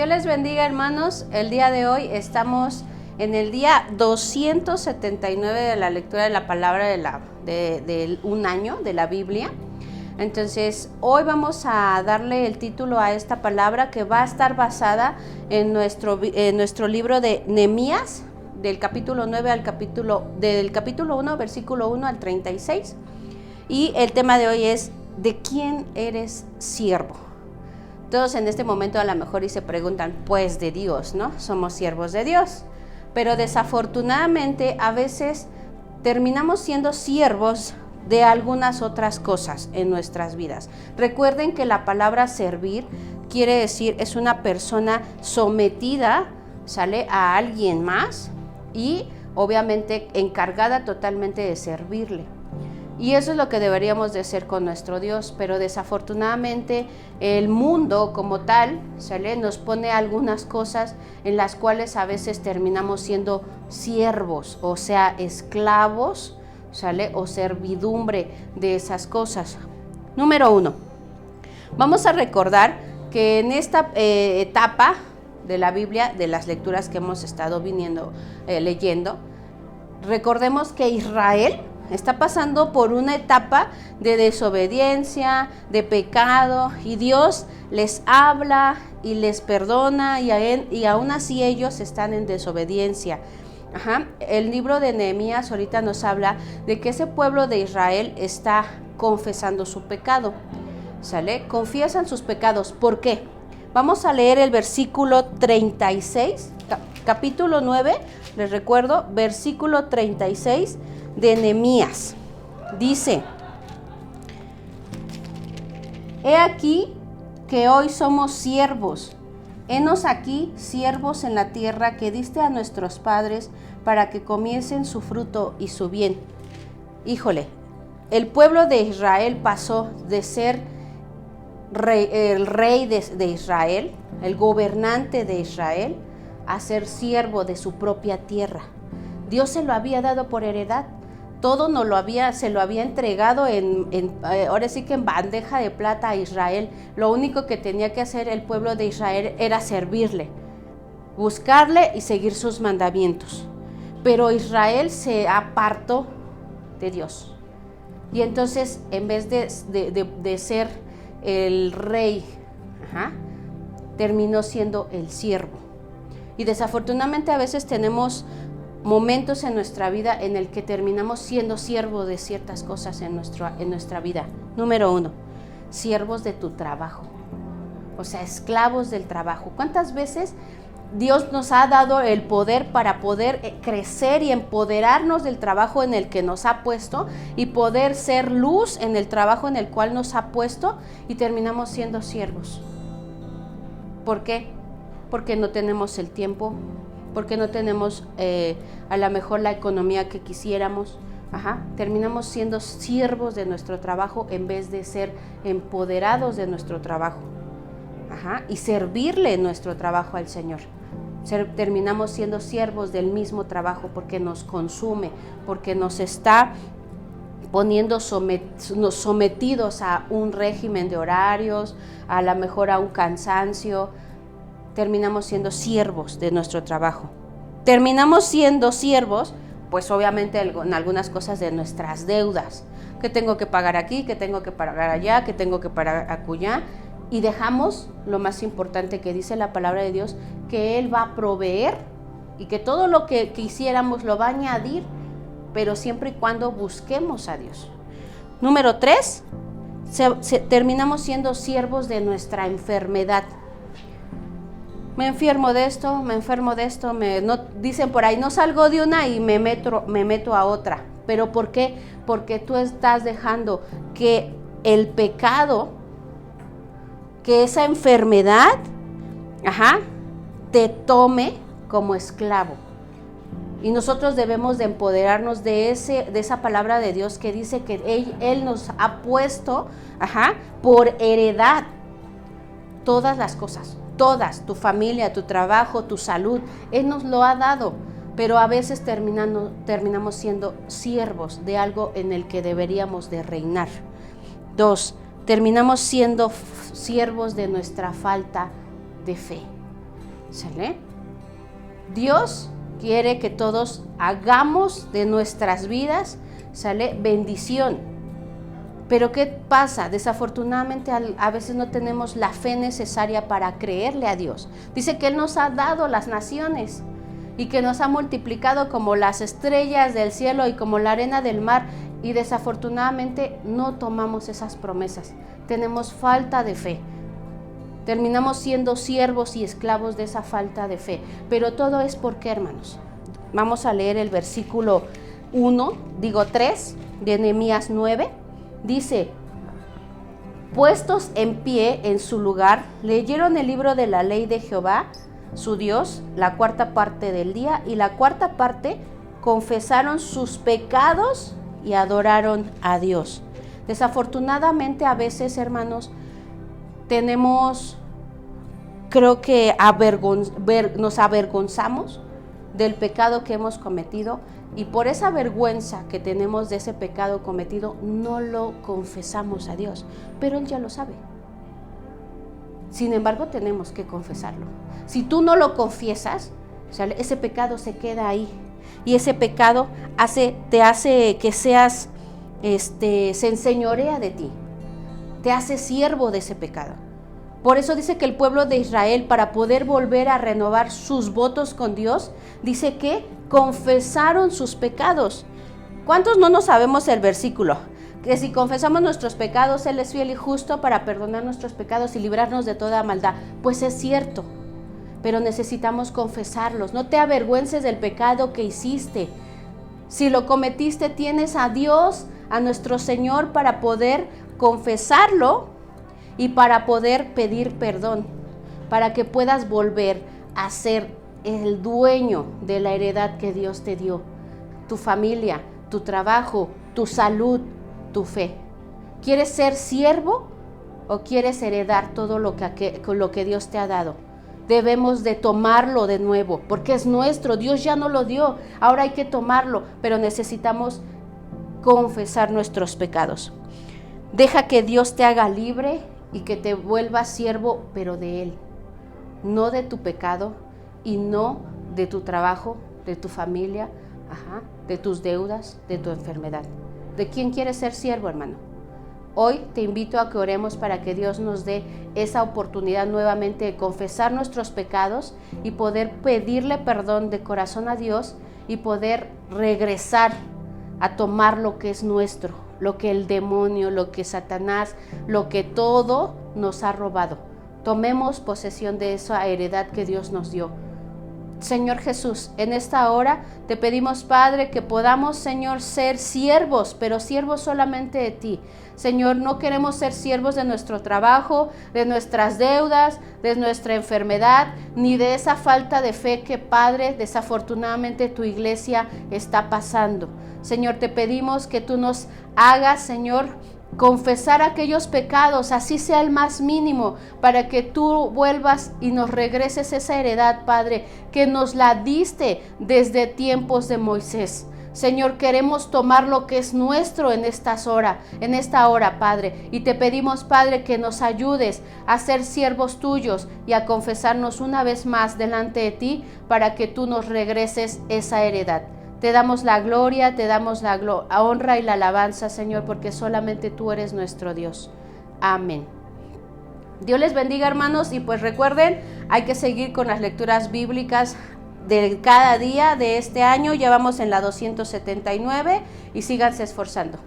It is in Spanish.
Dios les bendiga, hermanos. El día de hoy estamos en el día 279 de la lectura de la palabra de un año de la Biblia. Entonces, hoy vamos a darle el título a esta palabra que va a estar basada en nuestro libro de Nehemías, del capítulo 9 del capítulo 1, versículo 1 al 36. Y el tema de hoy es: ¿de quién eres siervo? Todos en este momento a lo mejor y se preguntan, pues de Dios, ¿no? Somos siervos de Dios. Pero desafortunadamente a veces terminamos siendo siervos de algunas otras cosas en nuestras vidas. Recuerden que la palabra servir quiere decir es una persona sometida, ¿sale?, a alguien más y obviamente encargada totalmente de servirle. Y eso es lo que deberíamos de hacer con nuestro Dios, pero desafortunadamente el mundo como tal, ¿sale?, nos pone algunas cosas en las cuales a veces terminamos siendo siervos, o sea, esclavos, ¿sale?, o servidumbre de esas cosas. Número 1, vamos a recordar que en esta etapa de la Biblia, de las lecturas que hemos estado leyendo, recordemos que Israel está pasando por una etapa de desobediencia, de pecado, y Dios les habla y les perdona, y aún así ellos están en desobediencia. El libro de Nehemías ahorita nos habla de que ese pueblo de Israel está confesando su pecado, ¿sale? Confiesan sus pecados. ¿Por qué? Vamos a leer el versículo 36, capítulo 9, les recuerdo, versículo 36 de Nehemías. Dice: he aquí que hoy somos siervos, henos aquí siervos en la tierra que diste a nuestros padres para que comiesen su fruto y su bien. Híjole, el pueblo de Israel pasó de ser el rey de Israel, el gobernante de Israel, a ser siervo de su propia tierra. Dios se lo había dado por heredad. Todo se lo había entregado ahora sí que en bandeja de plata a Israel. Lo único que tenía que hacer el pueblo de Israel era servirle, buscarle y seguir sus mandamientos. Pero Israel se apartó de Dios. Y entonces, en vez de ser el rey, terminó siendo el siervo. Y desafortunadamente a veces tenemos momentos en nuestra vida en el que terminamos siendo siervos de ciertas cosas en nuestra vida. Número 1, siervos de tu trabajo, o sea, esclavos del trabajo. ¿Cuántas veces Dios nos ha dado el poder para poder crecer y empoderarnos del trabajo en el que nos ha puesto y poder ser luz en el trabajo en el cual nos ha puesto, y terminamos siendo siervos? ¿Por qué? Porque no tenemos el tiempo, porque no tenemos a lo mejor la economía que quisiéramos. Terminamos siendo siervos de nuestro trabajo en vez de ser empoderados de nuestro trabajo y servirle nuestro trabajo al Señor. Terminamos siendo siervos del mismo trabajo porque nos consume, porque nos está poniendo sometidos a un régimen de horarios, a lo mejor a un cansancio. Terminamos siendo siervos de nuestro trabajo. Terminamos siendo siervos, pues obviamente en algunas cosas de nuestras deudas, que tengo que pagar aquí, que tengo que pagar allá, que tengo que pagar acullá, y dejamos lo más importante que dice la palabra de Dios, que Él va a proveer y que todo lo que quisiéramos lo va a añadir, pero siempre y cuando busquemos a Dios. Número 3, terminamos siendo siervos de nuestra enfermedad. Me enfermo de esto, dicen por ahí, no salgo de una y me meto a otra. ¿Pero por qué? Porque tú estás dejando que el pecado, que esa enfermedad, te tome como esclavo. Y nosotros debemos de empoderarnos de esa palabra de Dios que dice que Él nos ha puesto, por heredad, todas las cosas. Todas, tu familia, tu trabajo, tu salud, Él nos lo ha dado, pero a veces terminamos siendo siervos de algo en el que deberíamos de reinar. 2, terminamos siendo siervos de nuestra falta de fe. ¿Sale? Dios quiere que todos hagamos de nuestras vidas, ¿sale?, bendición. Pero ¿qué pasa? Desafortunadamente a veces no tenemos la fe necesaria para creerle a Dios. Dice que Él nos ha dado las naciones y que nos ha multiplicado como las estrellas del cielo y como la arena del mar, y desafortunadamente no tomamos esas promesas. Tenemos falta de fe. Terminamos siendo siervos y esclavos de esa falta de fe. Pero todo es ¿por qué, hermanos? Vamos a leer el versículo 3 de Nehemías 9. Dice: puestos en pie en su lugar, leyeron el libro de la ley de Jehová, su Dios, la cuarta parte del día, y la cuarta parte confesaron sus pecados y adoraron a Dios. Desafortunadamente a veces, hermanos, creo que nos avergonzamos del pecado que hemos cometido, y por esa vergüenza que tenemos de ese pecado cometido no lo confesamos a Dios, pero Él ya lo sabe. Sin embargo, tenemos que confesarlo. Si tú no lo confiesas, ese pecado se queda ahí, y ese pecado te hace que seas, se enseñorea de ti, te hace siervo de ese pecado. Por eso dice que el pueblo de Israel, para poder volver a renovar sus votos con Dios, dice que confesaron sus pecados. ¿Cuántos no nos sabemos el versículo? Que si confesamos nuestros pecados, Él es fiel y justo para perdonar nuestros pecados y librarnos de toda maldad. Pues es cierto, pero necesitamos confesarlos. No te avergüences del pecado que hiciste. Si lo cometiste, tienes a Dios, a nuestro Señor, para poder confesarlo y para poder pedir perdón, para que puedas volver a ser el dueño de la heredad que Dios te dio: tu familia, tu trabajo, tu salud, tu fe. ¿Quieres ser siervo o quieres heredar todo lo que Dios te ha dado? Debemos de tomarlo de nuevo, porque es nuestro. Dios ya no lo dio, ahora hay que tomarlo, pero necesitamos confesar nuestros pecados. Deja que Dios te haga libre y que te vuelvas siervo, pero de Él, no de tu pecado y no de tu trabajo, de tu familia, de tus deudas, de tu enfermedad. ¿De quién quieres ser siervo, hermano? Hoy te invito a que oremos para que Dios nos dé esa oportunidad nuevamente de confesar nuestros pecados y poder pedirle perdón de corazón a Dios y poder regresar a tomar lo que es nuestro, lo que el demonio, lo que Satanás, lo que todo nos ha robado. Tomemos posesión de esa heredad que Dios nos dio. Señor Jesús, en esta hora te pedimos, Padre, que podamos, Señor, ser siervos, pero siervos solamente de ti. Señor, no queremos ser siervos de nuestro trabajo, de nuestras deudas, de nuestra enfermedad, ni de esa falta de fe que, Padre, desafortunadamente tu iglesia está pasando. Señor, te pedimos que tú nos hagas, Señor, confesar aquellos pecados, así sea el más mínimo, para que tú vuelvas y nos regreses esa heredad, Padre, que nos la diste desde tiempos de Moisés. Señor, queremos tomar lo que es nuestro en esta hora, Padre, y te pedimos, Padre, que nos ayudes a ser siervos tuyos y a confesarnos una vez más delante de ti, para que tú nos regreses esa heredad. Te damos la gloria, te damos la honra y la alabanza, Señor, porque solamente tú eres nuestro Dios. Amén. Dios les bendiga, hermanos, y pues recuerden, hay que seguir con las lecturas bíblicas de cada día de este año. Ya vamos en la 279 y síganse esforzando.